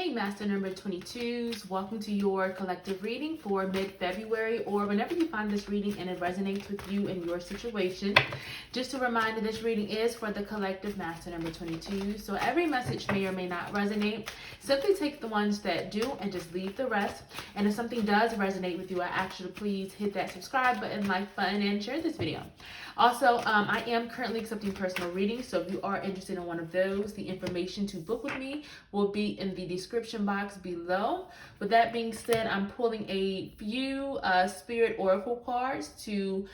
Hey Master number 22s, welcome to your collective reading for mid-February or whenever you find this reading and it resonates with you and your situation. Just a reminder, this reading is for the collective Master number 22, so every message may or may not resonate. Simply take the ones that do and just leave the rest. And if something does resonate with you, I ask you to please hit that subscribe button, like button, and share this video. Also, I am currently accepting personal readings, so if you are interested in one of those, the information to book with me will be in the description box below. With that being said, I'm pulling a few spirit oracle cards to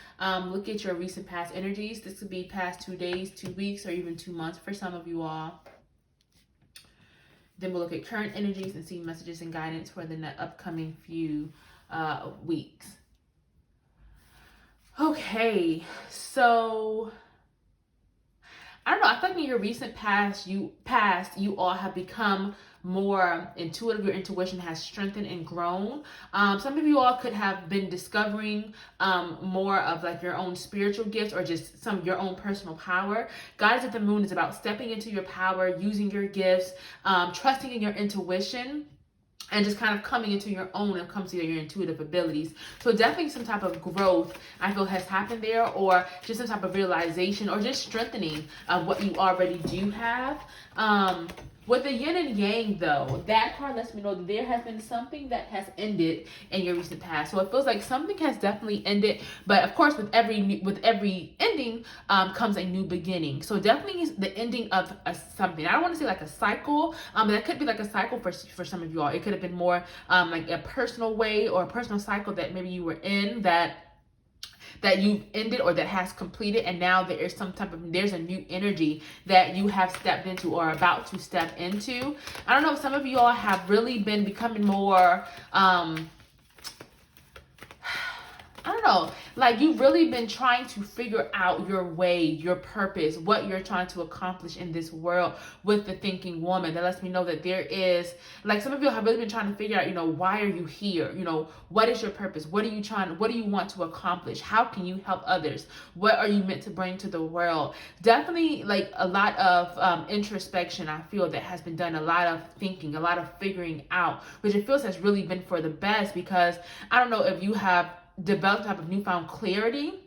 look at your recent past energies. This could be past 2 days, 2 weeks, or even 2 months for some of you all. Then we'll look at current energies and see messages and guidance for the upcoming few weeks. Okay, so I don't know. I feel like in your recent past, you all have become more intuitive. Your intuition has strengthened and grown. Some of you all could have been discovering more of like your own spiritual gifts or just some of your own personal power. Guidance at the Moon is about stepping into your power, using your gifts, trusting in your intuition, and just kind of coming into your own and come to your intuitive abilities. So definitely some type of growth I feel has happened there, or just some type of realization or just strengthening of what you already do have. With the yin and yang though, that card lets me know that there has been something that has ended in your recent past. So it feels like something has definitely ended, but of course with every ending comes a new beginning. So definitely the ending of something. I don't want to say like a cycle, but that could be like a cycle for some of you all. It could have been more like a personal way or a personal cycle that maybe you were in that you've ended or that has completed, and now there's a new energy that you have stepped into or about to step into. I don't know if some of you all have really been becoming more I don't know, like you've really been trying to figure out your way, your purpose, what you're trying to accomplish in this world with the thinking woman. That lets me know that there is, like some of you have really been trying to figure out, why are you here? What is your purpose? What do you want to accomplish? How can you help others? What are you meant to bring to the world? Definitely like a lot of introspection, I feel, that has been done, a lot of thinking, a lot of figuring out, which it feels has really been for the best, because I don't know if you have develop a type of newfound clarity,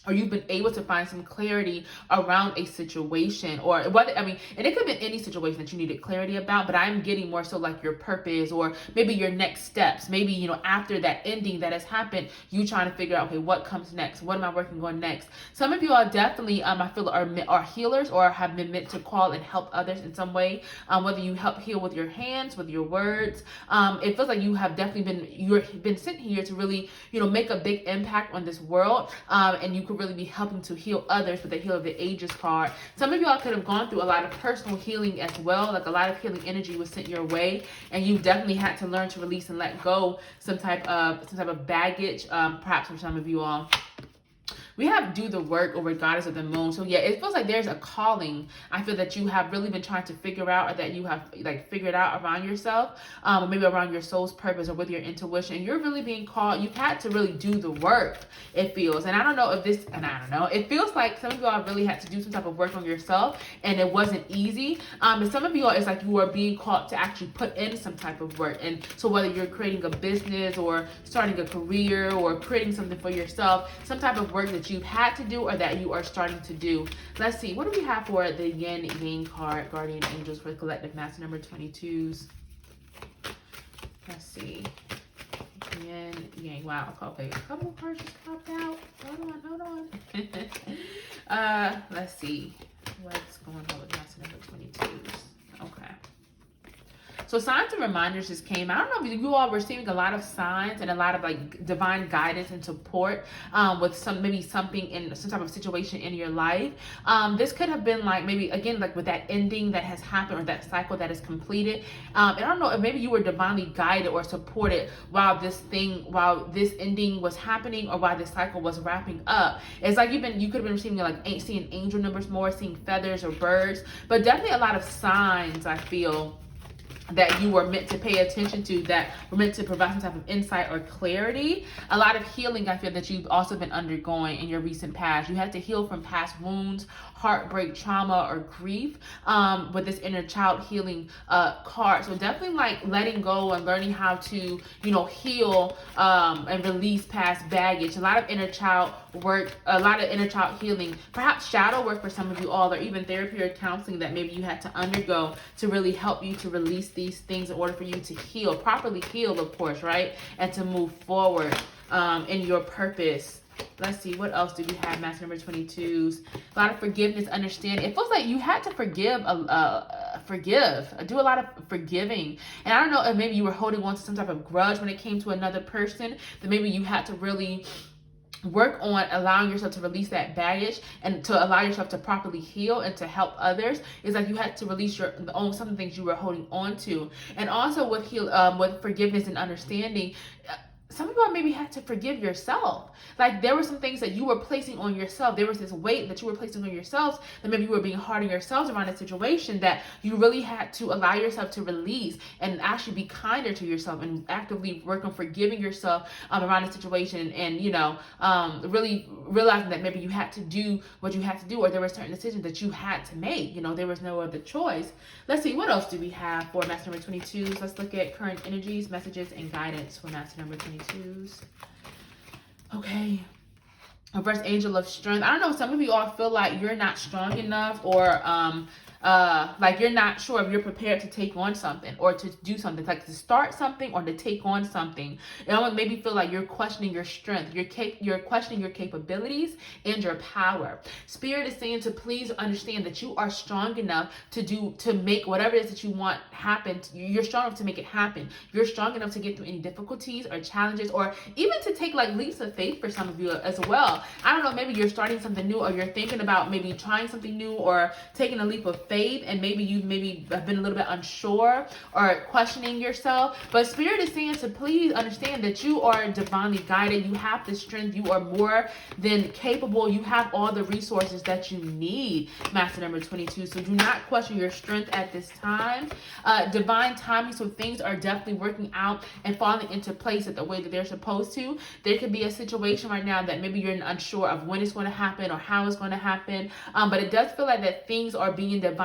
or you've been able to find some clarity around a situation, or whether, and it could be any situation that you needed clarity about, but I'm getting more so like your purpose, or maybe your next steps. Maybe, after that ending that has happened, you trying to figure out, okay, what comes next? What am I working on next? Some of you are definitely, I feel are healers, or have been meant to call and help others in some way. Whether you help heal with your hands, with your words. It feels like you have definitely been sent here to really, make a big impact on this world. And you could really be helping to heal others with the Heal of the Ages card. Some of y'all could have gone through a lot of personal healing as well, like a lot of healing energy was sent your way, and you definitely had to learn to release and let go some type of baggage, perhaps for some of you all. We have Do the Work over Goddess of the Moon. So yeah, it feels like there's a calling, I feel, that you have really been trying to figure out, or that you have like figured out around yourself, or maybe around your soul's purpose, or with your intuition. And you're really being called. You've had to really do the work, it feels. And I don't know if this, and I don't know, it feels like some of you all really had to do some type of work on yourself, and it wasn't easy. And some of you all, it's like you are being called to actually put in some type of work. And so whether you're creating a business, or starting a career, or creating something for yourself, some type of work that you've had to do or that you are starting to do. Let's see, what do we have for the Yin Yang card, Guardian Angels, for the collective Master number 22s? Let's see. Yin Yang. Wow, okay, a couple of cards just popped out. Hold on. Let's see what's going on with Master number 22s. Okay. So signs and reminders just came. I don't know if you all were receiving a lot of signs and a lot of like divine guidance and support with maybe something in some type of situation in your life. This could have been like maybe again like with that ending that has happened, or that cycle that is completed. And I don't know if maybe you were divinely guided or supported while this ending was happening, or while this cycle was wrapping up. It's like you could have been receiving like seeing angel numbers more, seeing feathers or birds, but definitely a lot of signs, I feel, that you were meant to pay attention to, that were meant to provide some type of insight or clarity. A lot of healing I feel that you've also been undergoing in your recent past. You had to heal from past wounds, heartbreak, trauma, or grief with this inner child healing card. So definitely like letting go and learning how to, you know, heal and release past baggage. A lot of inner child work, a lot of inner child healing, perhaps shadow work for some of you all, or even therapy or counseling that maybe you had to undergo to really help you to release these things in order for you to heal, properly heal, of course, right? And to move forward in your purpose. Let's see, what else do we have? Master number 22s. A lot of forgiveness, understanding. It feels like you had to forgive, do a lot of forgiving. And I don't know if maybe you were holding on to some type of grudge when it came to another person, that maybe you had to really work on allowing yourself to release that baggage and to allow yourself to properly heal and to help others. It's like you had to release your own, some of the things you were holding on to. And also with with forgiveness and understanding, some of you maybe had to forgive yourself. Like there were some things that you were placing on yourself. There was this weight that you were placing on yourselves, that maybe you were being hard on yourselves around a situation that you really had to allow yourself to release and actually be kinder to yourself and actively work on forgiving yourself around a situation, and you know, really realizing that maybe you had to do what you had to do, or there were certain decisions that you had to make. You know, there was no other choice. Let's see, what else do we have for Master number 22s? Let's look at current energies, messages, and guidance for Master number 22s. Okay. Reverse Angel of Strength. I don't know, some of you all feel like you're not strong enough, or like you're not sure if you're prepared to take on something or to do something, like to start something or to take on something. It almost maybe feel like you're questioning your strength, you're questioning your capabilities and your power. Spirit is saying to please understand that you are strong enough to make whatever it is that you want happen. You're strong enough to make it happen. You're strong enough to get through any difficulties or challenges, or even to take like leaps of faith for some of you as well. I don't know, maybe you're starting something new, or you're thinking about maybe trying something new or taking a leap of faith, and maybe you have been a little bit unsure or questioning yourself. But Spirit is saying to please understand that you are divinely guided. You have the strength. You are more than capable. You have all the resources that you need, Master number 22. So do not question your strength at this time. Divine timing, so things are definitely working out and falling into place at the way that they're supposed to. There could be a situation right now that maybe you're unsure of when it's going to happen or how it's going to happen, but it does feel like that things are being divinely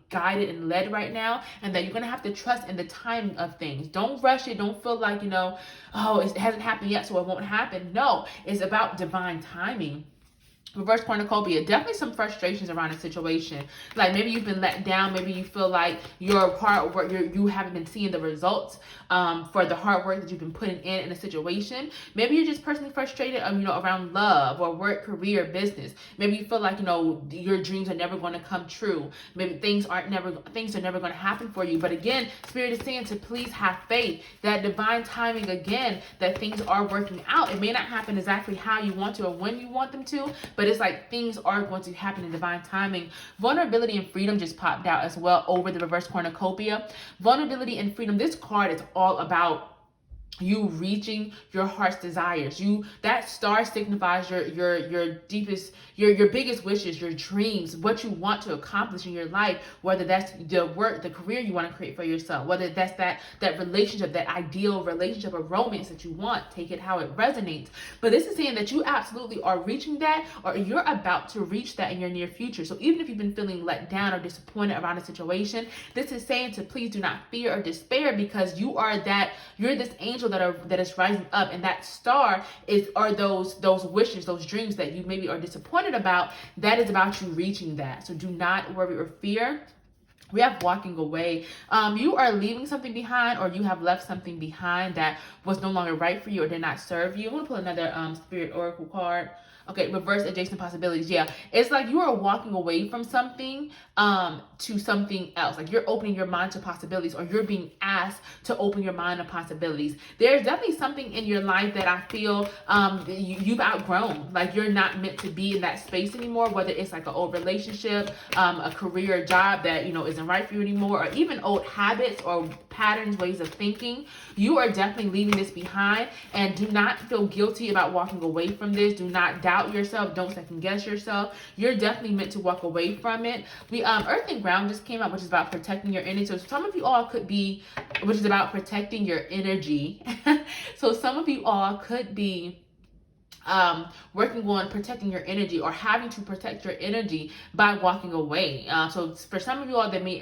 guided and led right now, and that you're going to have to trust in the timing of things. Don't rush it. Don't feel like, you know, oh, it hasn't happened yet, so it won't happen. No, it's about divine timing. Reverse cornucopia, definitely some frustrations around a situation. Like maybe you've been let down. Maybe you feel like your hard work, you haven't been seeing the results for the hard work that you've been putting in a situation. Never you're just personally frustrated, you know, around love or work, career, business. Maybe you feel like, you know, your dreams are never going to come true. Maybe things are never going to happen for you. But again, Spirit is saying to please have faith that divine timing again, that things are working out. It may not happen exactly how you want to or when you want them to, but it's like things are going to happen in divine timing. Vulnerability and freedom just popped out as well over the reverse cornucopia. Vulnerability and freedom. This card is all about you reaching your heart's desires. That star signifies your deepest, your biggest wishes, your dreams, what you want to accomplish in your life, whether that's the work, the career you want to create for yourself, whether that's that relationship, that ideal relationship or romance that you want. Take it how it resonates. But this is saying that you absolutely are reaching that, or you're about to reach that in your near future. So even if you've been feeling let down or disappointed around a situation, this is saying to please do not fear or despair, because you're this angel that is rising up, and that star are those wishes, those dreams that you maybe are disappointed about. That is about you reaching that. So do not worry or fear. We have walking away. You are leaving something behind, or you have left something behind that was no longer right for you or did not serve you. I'm going to pull another Spirit Oracle card. Okay, reverse adjacent possibilities. Yeah, it's like you are walking away from something to something else. Like you're opening your mind to possibilities, or you're being asked to open your mind to possibilities. There's definitely something in your life that I feel you've outgrown. Like you're not meant to be in that space anymore, whether it's like an old relationship, a career, job that, you know, isn't right for you anymore, or even old habits or patterns, ways of thinking. You are definitely leaving this behind, and do not feel guilty about walking away from this. Do not doubt yourself. Don't second guess yourself. You're definitely meant to walk away from it. The Earth and Ground just came out, which is about protecting your energy. So some of you all could be, which is about protecting your energy. So some of you all could be working on protecting your energy, or having to protect your energy by walking away. So for some of you all that may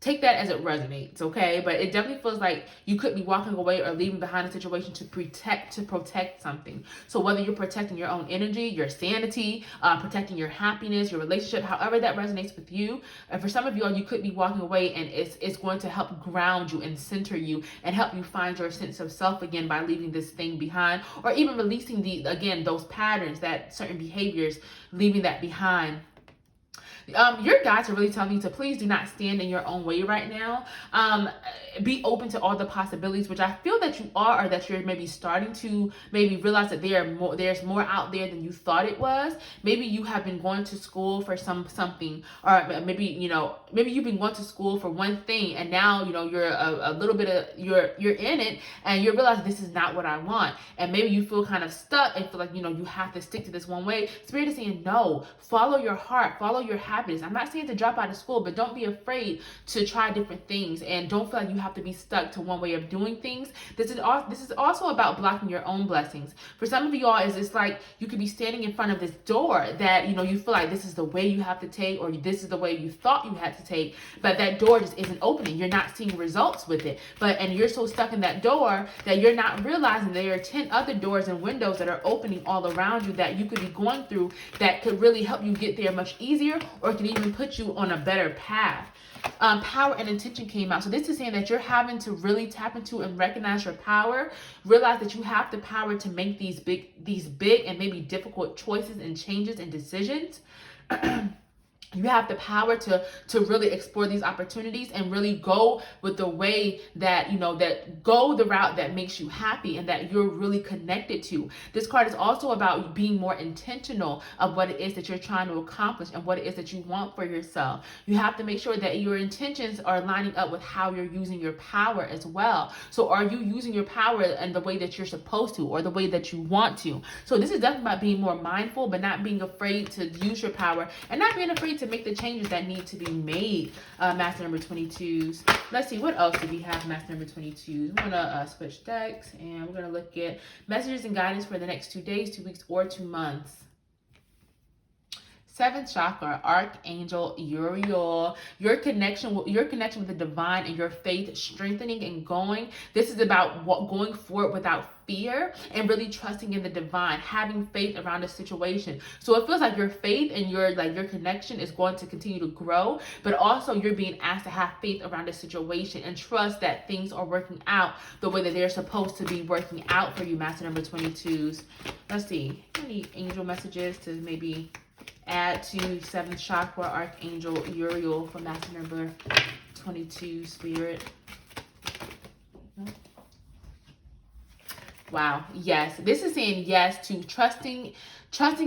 take that as it resonates, okay? But it definitely feels like you could be walking away or leaving behind a situation to protect something. So whether you're protecting your own energy, your sanity, protecting your happiness, your relationship, however that resonates with you. And for some of you all, you could be walking away, and it's going to help ground you and center you and help you find your sense of self again by leaving this thing behind, or even releasing those patterns, that certain behaviors, leaving that behind. Your guides are really telling you to please do not stand in your own way right now. Be open to all the possibilities, which I feel that you are, or that you're maybe starting to maybe realize that there's more out there than you thought it was. Maybe you have been going to school for something, or maybe you've been going to school for one thing, and now you're a little bit of you're in it, and you realize this is not what I want, and maybe you feel kind of stuck and feel like you have to stick to this one way. Spirit is saying no, follow your heart, follow your happiness. I'm not saying to drop out of school, but don't be afraid to try different things, and don't feel like you have to be stuck to one way of doing things. This is also about blocking your own blessings. For some of you all, it's like you could be standing in front of this door that you feel like this is the way you have to take, or this is the way you thought you had to take, but that door just isn't opening. You're not seeing results with it, and you're so stuck in that door that you're not realizing there are 10 other doors and windows that are opening all around you that you could be going through, that could really help you get there much easier, or can even put you on a better path. Power and intention came out. So this is saying that you're having to really tap into and recognize your power. Realize that you have the power to make these big and maybe difficult choices and changes and decisions. You have the power to really explore these opportunities and really go with the way that, go the route that makes you happy and that you're really connected to. This card is also about being more intentional of what it is that you're trying to accomplish and what it is that you want for yourself. You have to make sure that your intentions are lining up with how you're using your power as well. So are you using your power in the way that you're supposed to, or the way that you want to? So this is definitely about being more mindful, but not being afraid to use your power, and not being afraid to make the changes that need to be made. Master number 22s. Let's see, what else do we have? Master number 22s. We're gonna switch decks, and we're gonna look at messages and guidance for the next 2 days, 2 weeks, or 2 months. 7th chakra, Archangel Uriel. Your connection with the divine and your faith strengthening and going. This is about going forward without fear and really trusting in the divine, having faith around the situation. So it feels like your faith and your connection is going to continue to grow, but also you're being asked to have faith around the situation and trust that things are working out the way that they're supposed to be working out for you, Master number 22s. Let's see, any angel messages to maybe add to 7th chakra, Archangel Uriel for Master number 22, Spirit. Wow, yes. This is saying yes to trusting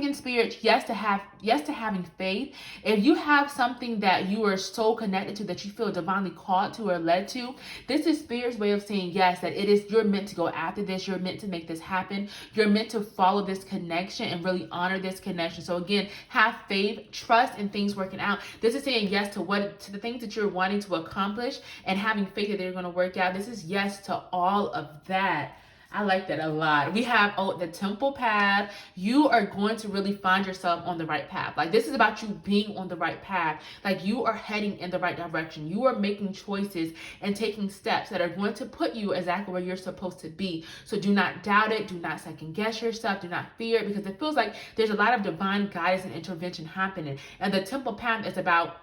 in Spirit, yes to having faith. If you have something that you are so connected to that you feel divinely called to or led to, this is Spirit's way of saying yes, that you're meant to go after this, you're meant to make this happen, you're meant to follow this connection and really honor this connection. So again, have faith, trust in things working out. This is saying yes to the things that you're wanting to accomplish and having faith that they're going to work out. This is yes to all of that. I like that a lot. We have the temple path. You are going to really find yourself on the right path. Like, this is about you being on the right path. Like, you are heading in the right direction. You are making choices and taking steps that are going to put you exactly where you're supposed to be. So do not doubt it. Do not second guess yourself. Do not fear it, because it feels like there's a lot of divine guidance and intervention happening. And the temple path is about,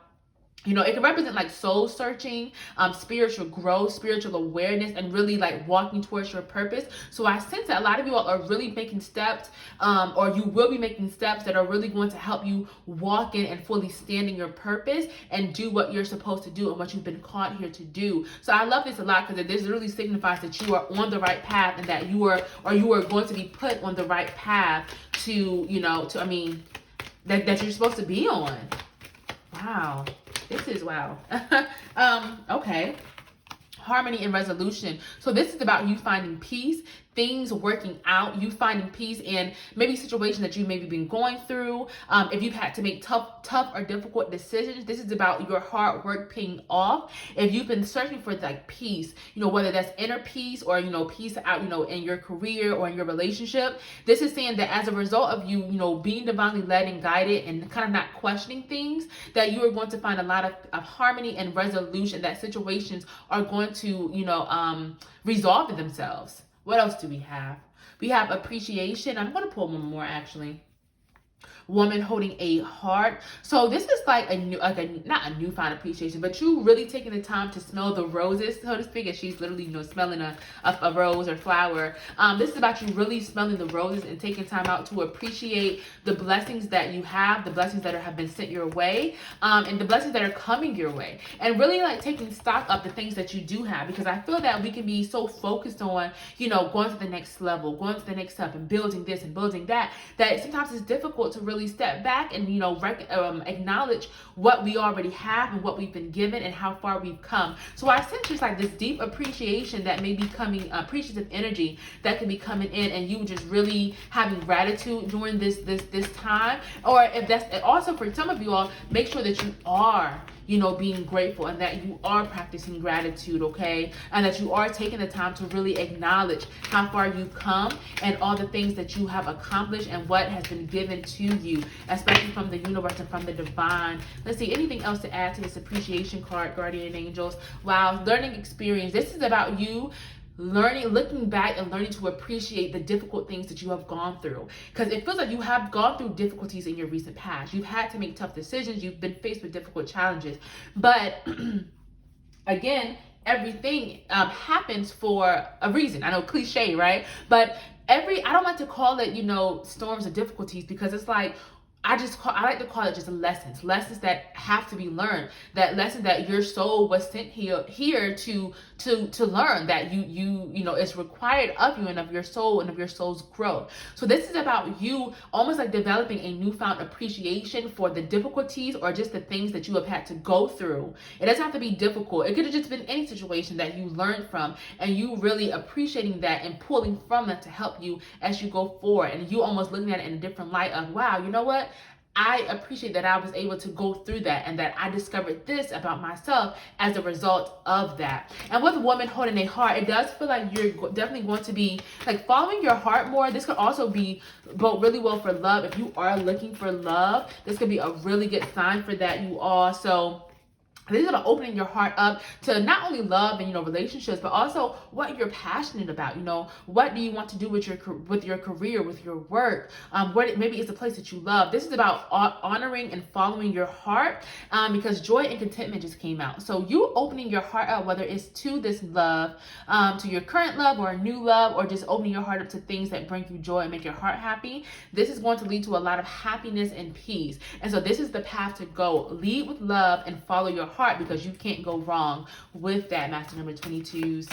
it can represent like soul searching, spiritual growth, spiritual awareness, and really like walking towards your purpose. So I sense that a lot of you all are really making steps, or you will be making steps that are really going to help you walk in and fully stand in your purpose and do what you're supposed to do and what you've been called here to do. So I love this a lot, because this really signifies that you are on the right path, and that you are going to be put on the right path to that you're supposed to be on. Wow. This is wow. Okay. harmony and resolution. So this is about you finding peace, things working out, you finding peace in maybe situations that you maybe been going through. If you've had to make tough or difficult decisions, this is about your hard work paying off. If you've been searching for like peace, whether that's inner peace or, peace out, in your career or in your relationship, this is saying that as a result of you, being divinely led and guided and kind of not questioning things, that you are going to find a lot of harmony and resolution, that situations are going to, resolve themselves. What else do we have? We have appreciation. I'm going to pull one more actually. Woman holding a heart. So this is like not a newfound appreciation, but you really taking the time to smell the roses, so to speak, and she's literally, smelling a rose or flower. This is about you really smelling the roses and taking time out to appreciate the blessings that you have, the blessings that have been sent your way, and the blessings that are coming your way, and really like taking stock of the things that you do have, because I feel that we can be so focused on, going to the next level, going to the next step, and building this and building that sometimes it's difficult to really step back and acknowledge what we already have and what we've been given and how far we've come. So I sense just like this deep appreciation that may be coming, appreciative energy that can be coming in, and you just really having gratitude during this time. Or if that's also for some of you all, make sure that you are being grateful and that you are practicing gratitude, okay? And that you are taking the time to really acknowledge how far you've come and all the things that you have accomplished and what has been given to you, especially from the universe and from the divine. Let's see, anything else to add to this appreciation card, guardian angels? Wow, learning experience. This is about you looking back and learning to appreciate the difficult things that you have gone through, because it feels like you have gone through difficulties in your recent past. You've had to make tough decisions, you've been faced with difficult challenges, but again, everything happens for a reason. I know, cliche, right? But I don't like to call it storms of difficulties, because it's like I like to call it just lessons that have to be learned, that lesson that your soul was sent here to learn, that you it's required of you and of your soul and of your soul's growth. So this is about you almost like developing a newfound appreciation for the difficulties or just the things that you have had to go through. It doesn't have to be difficult. It could have just been any situation that you learned from, and you really appreciating that and pulling from that to help you as you go forward, and you almost looking at it in a different light of, wow, you know what? I appreciate that I was able to go through that, and that I discovered this about myself as a result of that. And with a woman holding a heart, it does feel like you're definitely going to be like following your heart more. This could also be both really well for love. If you are looking for love, this could be a really good sign for that, you all. So this is about opening your heart up to not only love and relationships, but also what you're passionate about. What do you want to do with your career, with your work? Maybe it's a place that you love. This is about honoring and following your heart, because joy and contentment just came out. So you opening your heart up, whether it's to this love, to your current love or a new love, or just opening your heart up to things that bring you joy and make your heart happy. This is going to lead to a lot of happiness and peace. And so this is the path to go. Lead with love and follow your heart, because you can't go wrong with that, Master number 22s.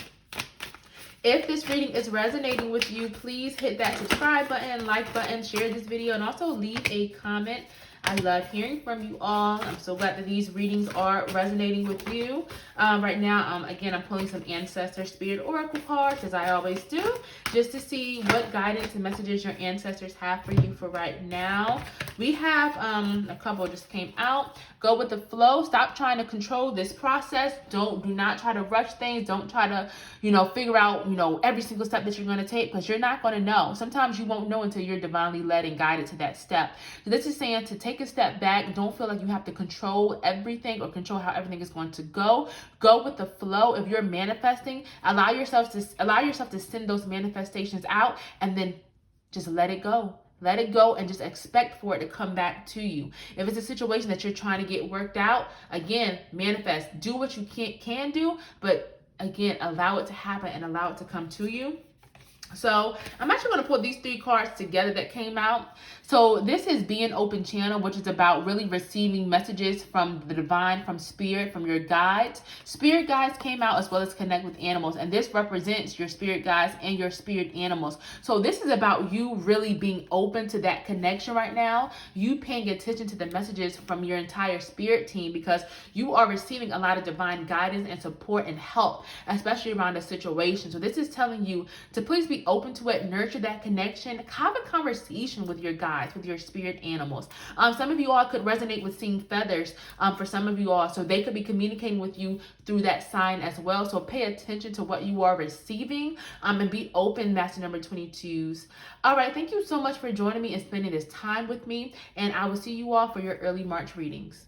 If this reading is resonating with you, please hit that subscribe button, like button, share this video, and also leave a comment. I love hearing from you all. I'm so glad that these readings are resonating with you. Right now, again, I'm pulling some Ancestor Spirit Oracle cards, as I always do, just to see what guidance and messages your ancestors have for you for right now. We have a couple just came out. Go with the flow. Stop trying to control this process. Do not try to rush things. Don't try to, figure out, every single step that you're going to take, because you're not going to know. Sometimes you won't know until you're divinely led and guided to that step. So this is saying to take a step back. Don't feel like you have to control everything or control how everything is going to go. Go with the flow. If you're manifesting, allow yourself to send those manifestations out, and then just let it go. Let it go and just expect for it to come back to you. If it's a situation that you're trying to get worked out, again, manifest. Do what you can do, but again, allow it to happen and allow it to come to you. So I'm actually going to put these 3 cards together that came out. So this is Be an Open Channel, which is about really receiving messages from the divine, from spirit, from your guides. Spirit guides came out, as well as connect with animals. And this represents your spirit guides and your spirit animals. So this is about you really being open to that connection right now. You paying attention to the messages from your entire spirit team, because you are receiving a lot of divine guidance and support and help, especially around a situation. So this is telling you to please be open to it, nurture that connection, have a conversation with your guides, with your spirit animals. Some of you all could resonate with seeing feathers for some of you all, so they could be communicating with you through that sign as well. So pay attention to what you are receiving and be open, Master number 22s. All right, thank you so much for joining me and spending this time with me, and I will see you all for your early March readings.